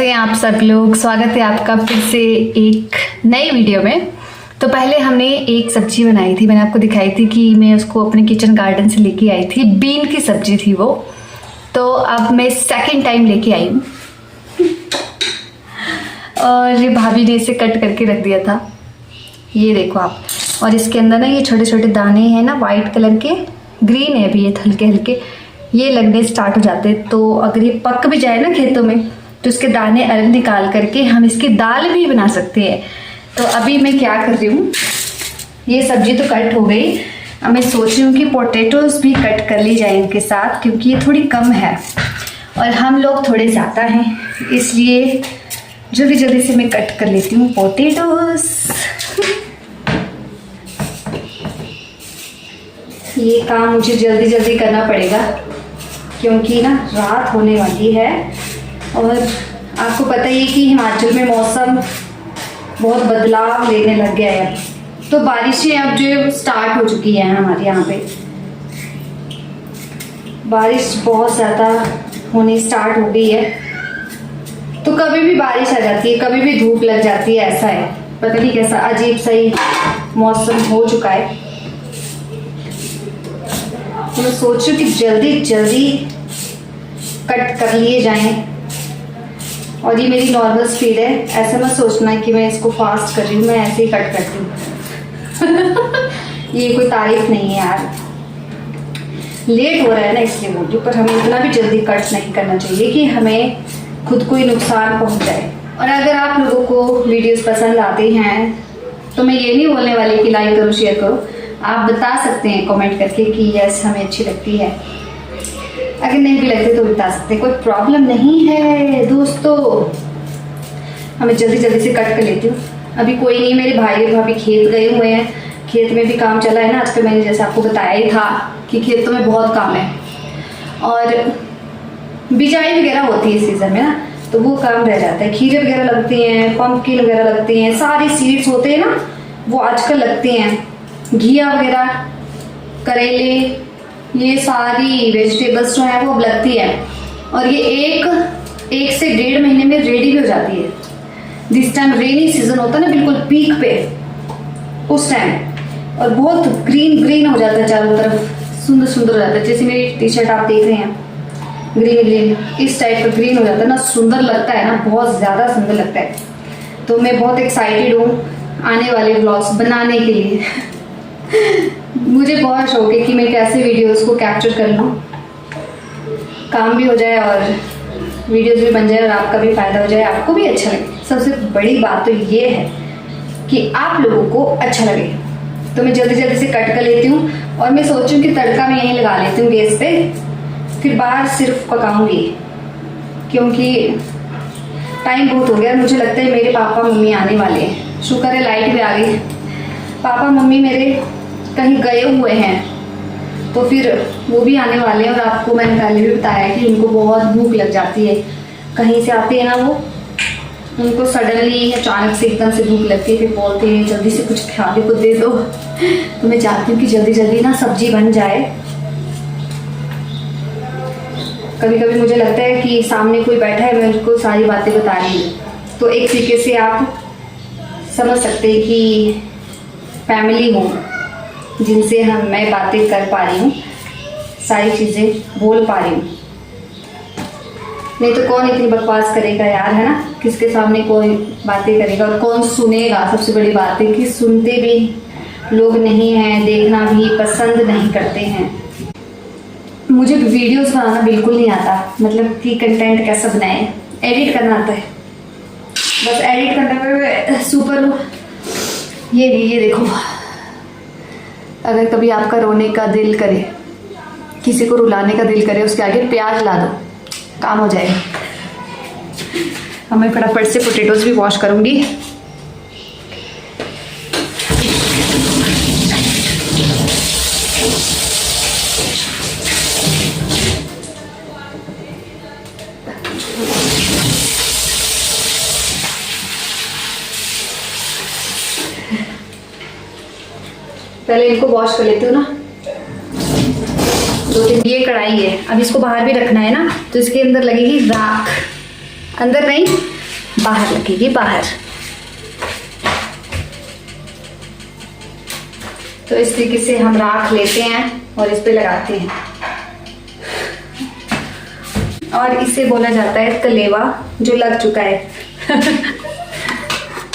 कैसे हैं आप सब लोग। स्वागत है आपका फिर से एक नई वीडियो में। तो पहले हमने एक सब्जी बनाई थी, मैंने आपको दिखाई थी कि मैं उसको अपने किचन गार्डन से लेके आई थी। बीन की सब्जी थी वो। तो अब मैं सेकंड टाइम लेके आई हूँ और ये भाभी ने इसे कट करके रख दिया था, ये देखो आप। और इसके अंदर ना ये छोटे छोटे दाने हैं ना, वाइट कलर के, ग्रीन है अभी ये, हल्के हल्के ये लगने स्टार्ट हो जाते हैं। तो अगर ये पक भी जाए ना खेतों में तो इसके दाने अलग निकाल करके हम इसकी दाल भी बना सकते हैं। तो अभी मैं क्या कर रही हूँ, ये सब्जी तो कट हो गई, अब मैं सोच रही हूँ कि पोटैटोज भी कट कर ली जाए इनके साथ, क्योंकि ये थोड़ी कम है और हम लोग थोड़े ज़्यादा हैं, इसलिए जल्दी जल्दी से मैं कट कर लेती हूँ पोटैटोज। ये काम मुझे जल्दी जल्दी करना पड़ेगा क्योंकि ना रात होने वाली है और आपको पता ही है कि हिमाचल में मौसम बहुत बदलाव लेने लग गया है। तो बारिशें अब जो स्टार्ट हो चुकी हैं हमारे यहाँ पे, बारिश बहुत ज़्यादा होनी स्टार्ट हो गई है। तो कभी भी बारिश आ जाती है, कभी भी धूप लग जाती है, ऐसा है, पता नहीं कैसा अजीब सा ही मौसम हो चुका है। तो मैं सोच रही हूँ कि जल्दी जल्दी कट कर लिए जाएं। और ये मेरी नॉर्मल स्पीड है, ऐसा मत सोचना है कि मैं इसको फास्ट कर रही हूँ, मैं ऐसे ही कट करती हूँ। ये कोई तारीफ नहीं है यार, लेट हो रहा है ना इसलिए बोल रही हूँ, पर हमें इतना भी जल्दी कट नहीं करना चाहिए कि हमें खुद को ही नुकसान पहुँच जाए। और अगर आप लोगों को वीडियोस पसंद आते हैं तो मैं ये नहीं बोलने वाली कि लाइक करो शेयर करो, आप बता सकते हैं कमेंट करके कि यस हमें अच्छी लगती है। अगर नहीं भी लगती तो बता सकते हैं, कोई प्रॉब्लम नहीं है दोस्तों। हमें जल्दी जल्दी से कट कर लेती हूँ। अभी कोई नहीं, मेरे भाई और भाभी खेत गए हुए हैं, खेत में भी काम चला है ना आजकल, मैंने जैसे आपको बताया ही था कि खेतों में बहुत काम है और बिजाई वगैरह होती है इस सीजन में ना, तो वो काम रह जाता है। खीरे वगैरह लगते हैं, पंपकिन वगैरह लगते हैं, सारी सीड्स होते हैं ना वो आजकल लगते हैं, घिया वगैरह, करेले, ये सारी वेजिटेबल्स जो है वो अब लगती है। और ये एक से 1.5 महीने में रेडी भी हो जाती है। जिस टाइम रेनी सीजन होता है ना, बिल्कुल पीक पे उस टाइम, और बहुत ग्रीन ग्रीन हो जाता है चारों तरफ, सुंदर सुंदर हो जाता है। जैसे मेरी टी शर्ट आप देख रहे हैं, ग्रीन ग्रीन इस टाइप का ग्रीन हो जाता है ना, सुंदर लगता है ना, बहुत ज़्यादा सुंदर लगता है। तो मैं बहुत एक्साइटेड हूँ आने वाले ब्लॉग्स बनाने के लिए। मुझे बहुत शौक है कि मैं कैसे वीडियोस को कैप्चर कर लूँ, काम भी हो जाए और वीडियोस भी बन जाए और आपका भी फायदा हो जाए, आपको भी अच्छा लगे। सबसे बड़ी बात तो ये है कि आप लोगों को अच्छा लगे। तो मैं जल्दी जल्दी से कट कर लेती हूँ और मैं सोच रही हूँ कि तड़का मैं यहीं लगा लेती हूँ गैस पे, फिर बाहर सिर्फ पकाऊंगी क्योंकि टाइम बहुत हो गया। मुझे लगता है मेरे पापा मम्मी आने वाले हैं, शुक्र है लाइट भी आ गई। पापा मम्मी मेरे कहीं गए हुए हैं तो फिर वो भी आने वाले हैं। और आपको मैंने पहले भी बताया कि उनको बहुत भूख लग जाती है, कहीं से आते हैं ना वो, उनको सडनली अचानक से एकदम से भूख लगती है, फिर बोलते हैं जल्दी से कुछ खाने को दे दो। तो मैं चाहती हूँ कि जल्दी जल्दी ना सब्जी बन जाए। कभी कभी मुझे लगता है कि सामने कोई बैठा है, मैं उनको सारी बातें बता रही हूँ, तो एक तरीके से आप समझ सकते हैं कि फैमिली हो जिनसे मैं बातें कर पा रही हूँ, सारी चीज़ें बोल पा रही हूँ। नहीं तो कौन इतनी बकवास करेगा यार, है ना, किसके सामने कोई बातें करेगा और कौन सुनेगा। सबसे बड़ी बात है कि सुनते भी लोग नहीं हैं, देखना भी पसंद नहीं करते हैं। मुझे वीडियोस बनाना बिल्कुल नहीं आता, मतलब कि कंटेंट कैसा बनाए, एडिट करना आता है, बस एडिट करने में सुपर हूँ। ये देखो, अगर कभी आपका रोने का दिल करे, किसी को रुलाने का दिल करे, उसके आगे प्याज ला दो, काम हो जाएगा। अब मैं फटाफट से पोटैटोज भी वॉश करूँगी। पहले इनको वॉश कर लेती हूँ ना। 2-3 ये कढ़ाई है, अब इसको बाहर भी रखना है ना, तो इसके अंदर लगेगी राख। अंदर नहीं, बाहर लगेगी, बाहर। तो इस तरीके से हम राख लेते हैं और इस पे लगाते हैं। और इसे बोला जाता है तलेवा, जो लग चुका है।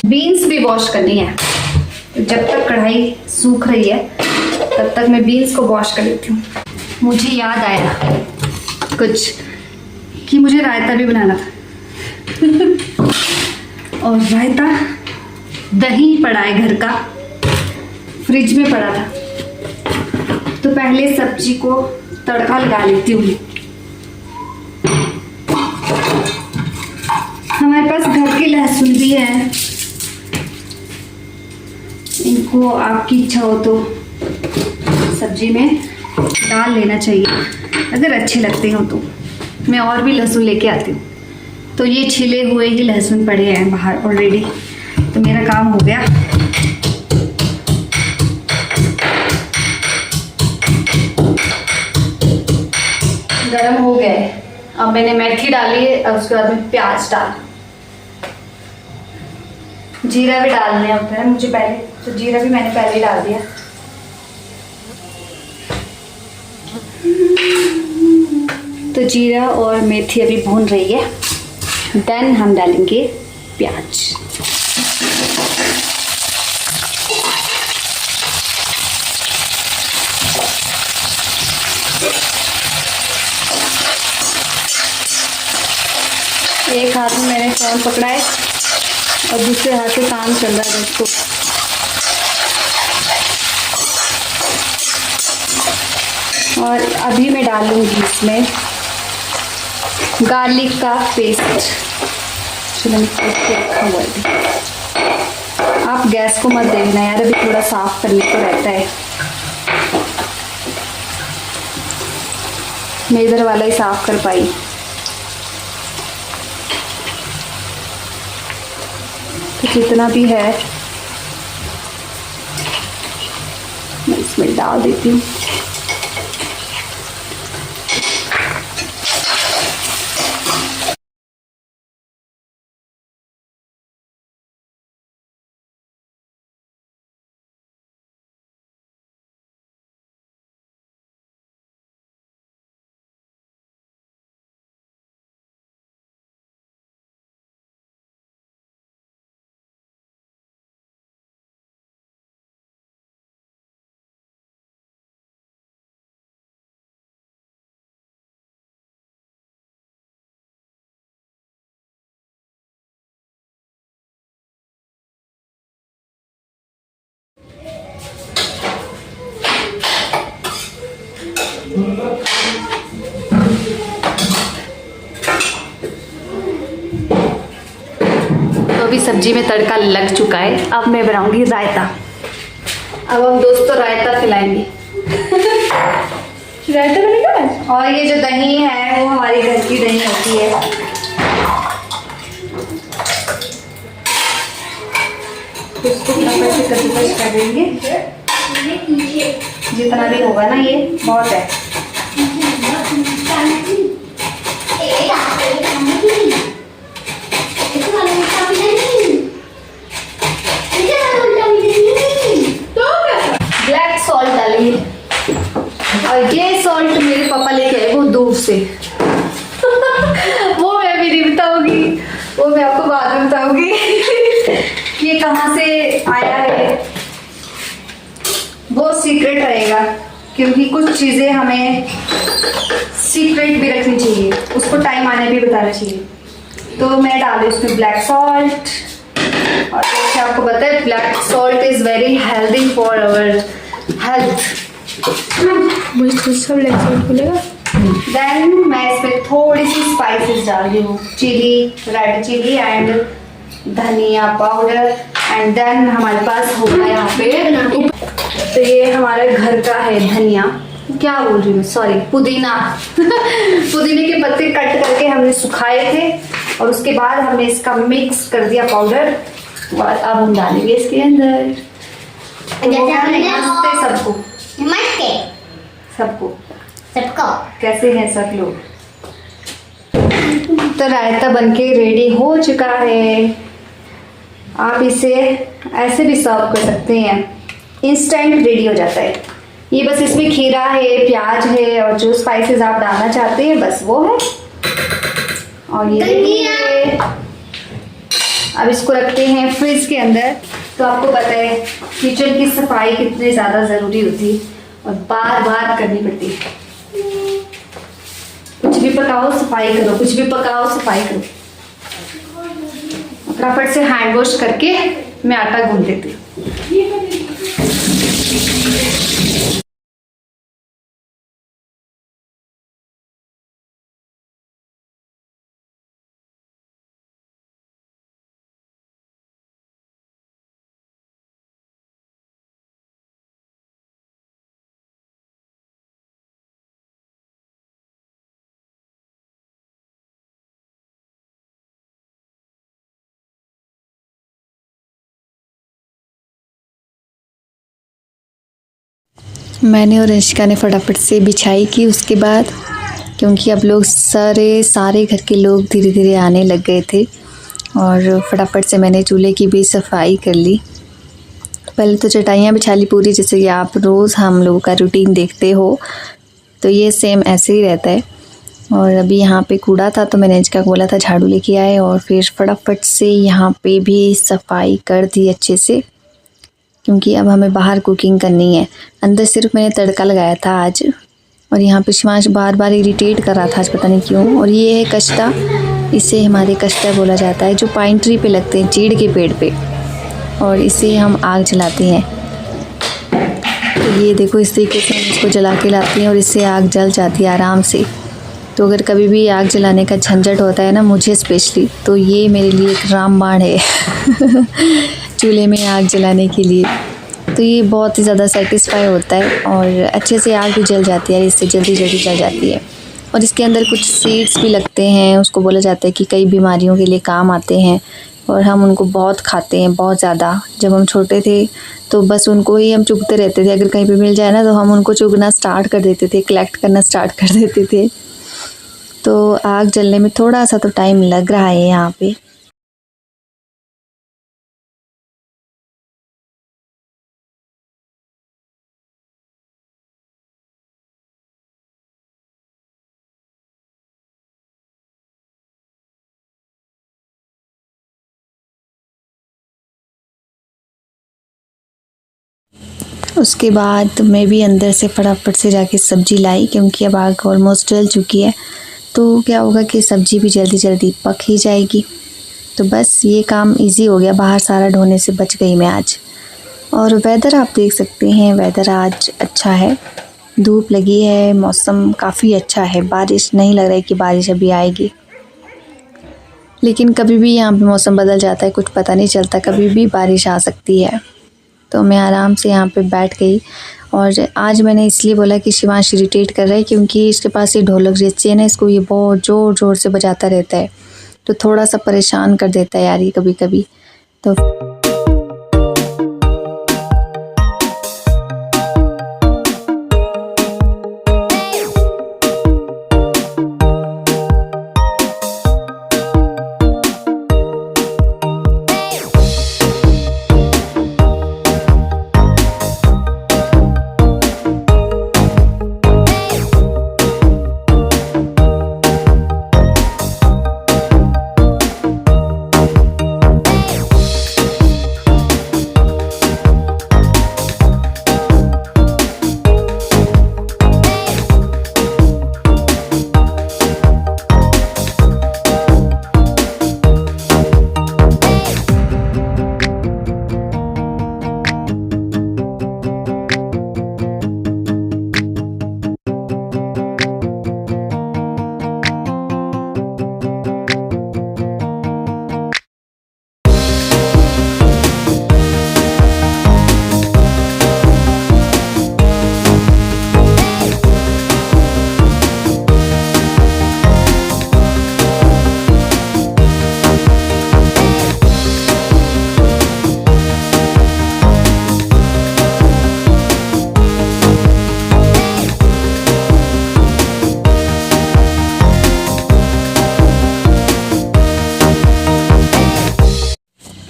बीन्स भी वॉश करनी है। जब तक कढ़ाई सूख रही है तब तक मैं बीन्स को वॉश कर लेती हूँ। मुझे याद आया कुछ कि मुझे रायता भी बनाना था। और रायता, दही पड़ा है घर का, फ्रिज में पड़ा था। तो पहले सब्जी को तड़का लगा लेती हूँ। हमारे पास घर के लहसुन भी है, इनको आपकी इच्छा हो तो सब्जी में डाल लेना चाहिए अगर अच्छे लगते हो तो। मैं और भी लहसुन लेके आती हूँ। तो ये छिले हुए ही लहसुन पड़े हैं बाहर ऑलरेडी, तो मेरा काम हो गया। गरम हो गए। अब मैंने मेथी डाली है और उसके बाद में प्याज डाल, जीरा भी डालने होता है मुझे पहले, तो जीरा भी मैंने पहले डाल दिया। तो जीरा और मेथी अभी भून रही है। देन हम डालेंगे प्याज। एक हाथ में मैंने फोन पकड़ा है और दूसरे हाथ से काम चल रहा है दोस्तों। और अभी मैं डालूंगी इसमें गार्लिक का पेस्ट। चलो रखा हुआ है। आप गैस को मत देखना यार, अभी थोड़ा साफ करने को रहता है। मैं इधर वाला ही साफ कर पाई। तो जितना भी है मैं इसमें डाल देती हूँ। तो अभी सब्जी में तड़का लग चुका है। अब मैं बनाऊंगी रायता। अब हम दोस्तों रायता खिलाएंगे। रायता बनेगा। और ये जो दही है वो हमारी घर की दही होती है। इसको कद्दूकस कर देंगे, जितना भी होगा ना ये बहुत है। ब्लैक सॉल्ट डालेंगे और ये सॉल्ट मेरे पापा लेके आए वो दूर से। वो मैं भी नहीं बताऊंगी, वो मैं आपको बाद में बताऊंगी। ये कहाँ से आया है वो सीक्रेट रहेगा, क्योंकि कुछ चीजें हमें सीक्रेट भी रखनी चाहिए, उसको टाइम आने भी बताना चाहिए। तो मैं डाली उसमें ब्लैक सॉल्ट। और जैसे आपको पता है black salt is very healthy for our health. Black salt बोलेगा। देन मैं इसमें थोड़ी सी स्पाइसेस डाल रही हूँ, चिली, रेड चिली एंड धनिया पाउडर। एंड देन हमारे पास होगा यहाँ पे, तो ये हमारे घर का है धनिया, क्या बोल रही हूँ, सॉरी, पुदीना। पुदीने के पत्ते कट करके हमने सुखाए थे और उसके बाद हमने इसका मिक्स कर दिया पाउडर। और अब हम डालेंगे इसके अंदर सबको सबको सबको। कैसे हैं सब लोग? तो रायता बनके रेडी हो चुका है। आप इसे ऐसे भी सर्व कर सकते हैं, इंस्टेंट रेडी हो जाता है। ये बस इसमें खीरा है, प्याज है और जो स्पाइसेस आप डालना चाहते हैं बस वो है। और ये देखिए, अब इसको रखते हैं फ्रिज के अंदर। तो आपको पता है किचन की सफाई कितनी ज़्यादा ज़रूरी होती है और बार बार करनी पड़ती है। कुछ भी पकाओ सफाई करो, कुछ भी पकाओ सफाई करो। फटाफट से हैंड वॉश करके मैं आटा गूंद देती हूँ। मैंने और अंशिका ने फटाफट से बिछाई की उसके बाद, क्योंकि अब लोग सारे घर के लोग धीरे धीरे आने लग गए थे और फटाफट से मैंने चूल्हे की भी सफाई कर ली। पहले तो चटाइयाँ बिछा ली पूरी, जैसे कि आप रोज़ हम लोगों का रूटीन देखते हो, तो ये सेम ऐसे ही रहता है। और अभी यहाँ पे कूड़ा था तो मैंने अंशिका को बोला था झाड़ू लेके आए और फिर फटाफट से यहाँ पे भी सफाई कर दी अच्छे से, क्योंकि अब हमें बाहर कुकिंग करनी है। अंदर सिर्फ मैंने तड़का लगाया था आज। और यहाँ पे शिवांश बार बार इरिटेट कर रहा था आज, पता नहीं क्यों। और ये है कष्टा, इसे हमारे कष्टा बोला जाता है, जो पाइन ट्री पे लगते हैं, चीड़ के पेड़ पे, और इसे हम आग जलाते हैं। तो ये देखो, इस तरीके से हम इसको जला के लाते हैं और इससे आग जल जाती है आराम से। तो अगर कभी भी आग जलाने का झंझट होता है ना, मुझे स्पेशली, तो ये मेरे लिए एक रामबाण है चूल्हे में आग जलाने के लिए। तो ये बहुत ही ज़्यादा सेटिस्फाई होता है और अच्छे से आग भी जल जाती है, इससे जल्दी जल्दी जल जाती है। और इसके अंदर कुछ सीड्स भी लगते हैं, उसको बोला जाता है कि कई बीमारियों के लिए काम आते हैं और हम उनको बहुत खाते हैं, बहुत ज़्यादा। जब हम छोटे थे तो बस उनको ही हम चुगते रहते थे, अगर कहीं पे मिल जाए ना तो हम उनको चुगना स्टार्ट कर देते थे, कलेक्ट करना स्टार्ट कर देते थे। तो आग जलने में थोड़ा सा तो टाइम लग रहा है यहाँ पे। उसके बाद मैं भी अंदर से फटाफट से जाके सब्ज़ी लाई, क्योंकि अब आग ऑलमोस्ट जल चुकी है। तो क्या होगा कि सब्ज़ी भी जल्दी जल्दी पक ही जाएगी। तो बस ये काम इजी हो गया, बाहर सारा ढोने से बच गई मैं आज। और वेदर आप देख सकते हैं, वेदर आज अच्छा है, धूप लगी है, मौसम काफ़ी अच्छा है। बारिश नहीं लग रहा है कि बारिश अभी आएगी, लेकिन कभी भी यहाँ पे मौसम बदल जाता है, कुछ पता नहीं चलता, कभी भी बारिश आ सकती है। तो मैं आराम से यहाँ पे बैठ गई। और आज मैंने इसलिए बोला कि शिवांश इरिटेट कर रहा है, क्योंकि इसके पास ये ढोलक जैसी है ना, इसको ये बहुत ज़ोर ज़ोर से बजाता रहता है, तो थोड़ा सा परेशान कर देता है यार ये कभी कभी। तो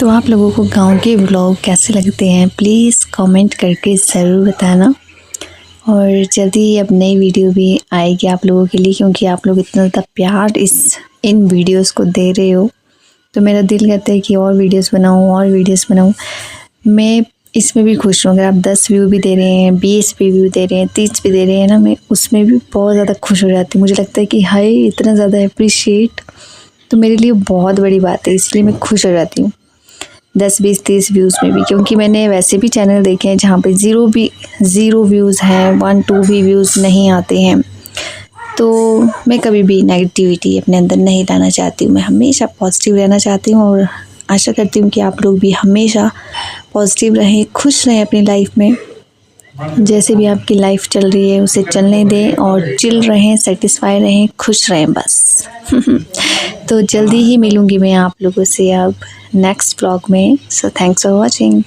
तो आप लोगों को गांव के व्लॉग कैसे लगते हैं प्लीज़ कमेंट करके ज़रूर बताना। और जल्दी अब नई वीडियो भी आएगी आप लोगों के लिए, क्योंकि आप लोग इतना ज़्यादा प्यार इन वीडियोस को दे रहे हो तो मेरा दिल करता है कि और वीडियोस बनाऊं। मैं इसमें भी खुश हूँ। अगर आप 10 व्यू भी दे रहे हैं, 20 भी व्यू दे रहे हैं, 30 भी दे रहे हैं ना, मैं उसमें भी बहुत ज़्यादा खुश हो जाती हूँ। मुझे लगता है कि हाय इतना ज़्यादा अप्रिशिएट तो मेरे लिए बहुत बड़ी बात है, इसलिए मैं खुश हो जाती हूँ 10, 20, 30 व्यूज़ में भी। क्योंकि मैंने वैसे भी चैनल देखे हैं जहाँ पे ज़ीरो व्यूज़ हैं, 1, 2 भी व्यूज़ नहीं आते हैं। तो मैं कभी भी नेगेटिविटी अपने अंदर नहीं लाना चाहती हूँ, मैं हमेशा पॉजिटिव रहना चाहती हूँ। और आशा करती हूँ कि आप लोग भी हमेशा पॉजिटिव रहें, खुश रहें अपनी लाइफ में। जैसे भी आपकी लाइफ चल रही है उसे चलने दें और चिल रहें, सेटिस्फाई रहें, खुश रहें बस। तो जल्दी ही मिलूँगी मैं आप लोगों से अब नेक्स्ट व्लॉग में। So thanks for watching.